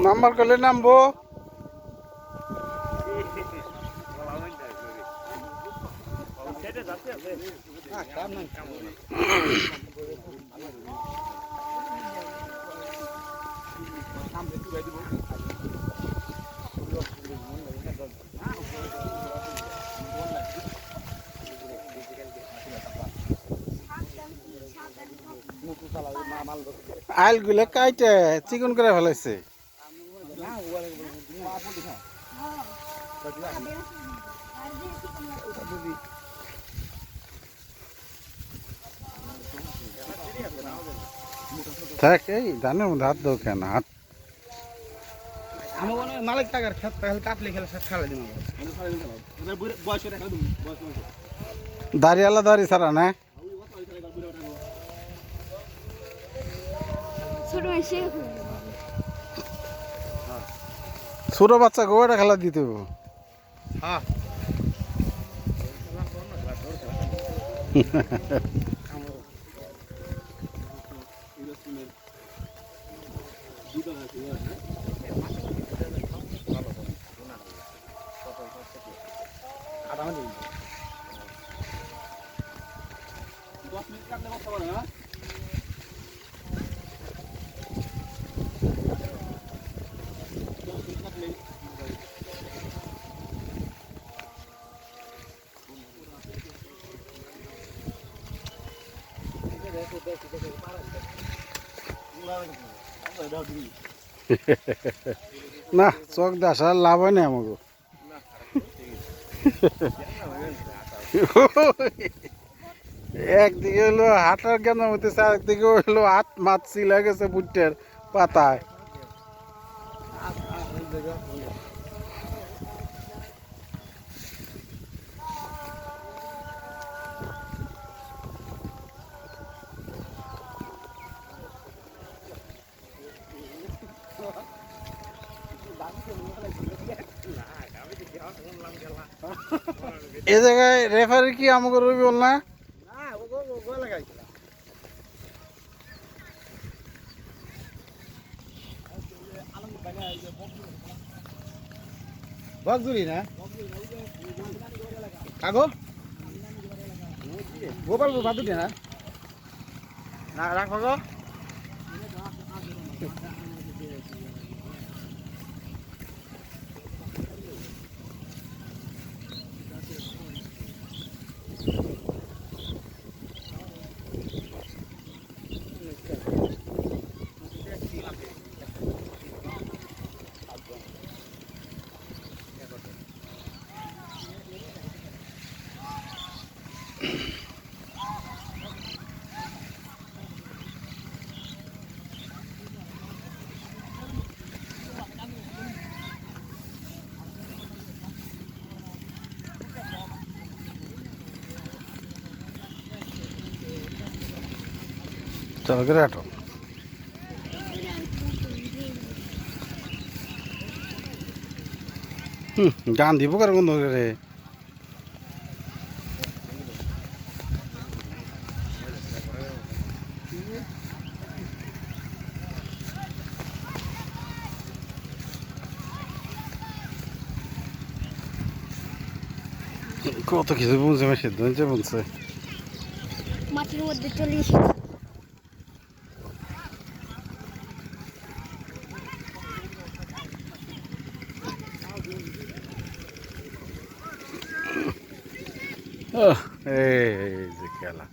Number করলে নামবো। আইল গুলো কাইটে চিকন করে ফেলাইছে। থাক এই ধানের মধ্যে হাত দাও কেন? হাত মালিক টাকার কাটলে খেলা খেলা দিব। দাড়িওয়ালা দাড়ি ছাড়া না ছোট বাচ্চা গোয়াটা খেলা দিতে হবে। হ্যাঁ না চোখ দেখার লাভ হয় না আমাকে। একদিকে হলো হাঁটার জ্ঞান হইতেছে, আরেকদিকে হলো হাত মাত চিলা গেছে বুটের পাতায়। এ জায়গায় রেফারি কি আমাকে রবি বল না? বকজুরি না কাগো গোপাল বাদু দে না না রাখ গো। চল করে হাঁটো। গান দিব কার বন্ধ করে কত কিছু বলছে, সিদ্ধান্ত বলছে মাটির মধ্যে চলে এসেছে। এই যে খেলা।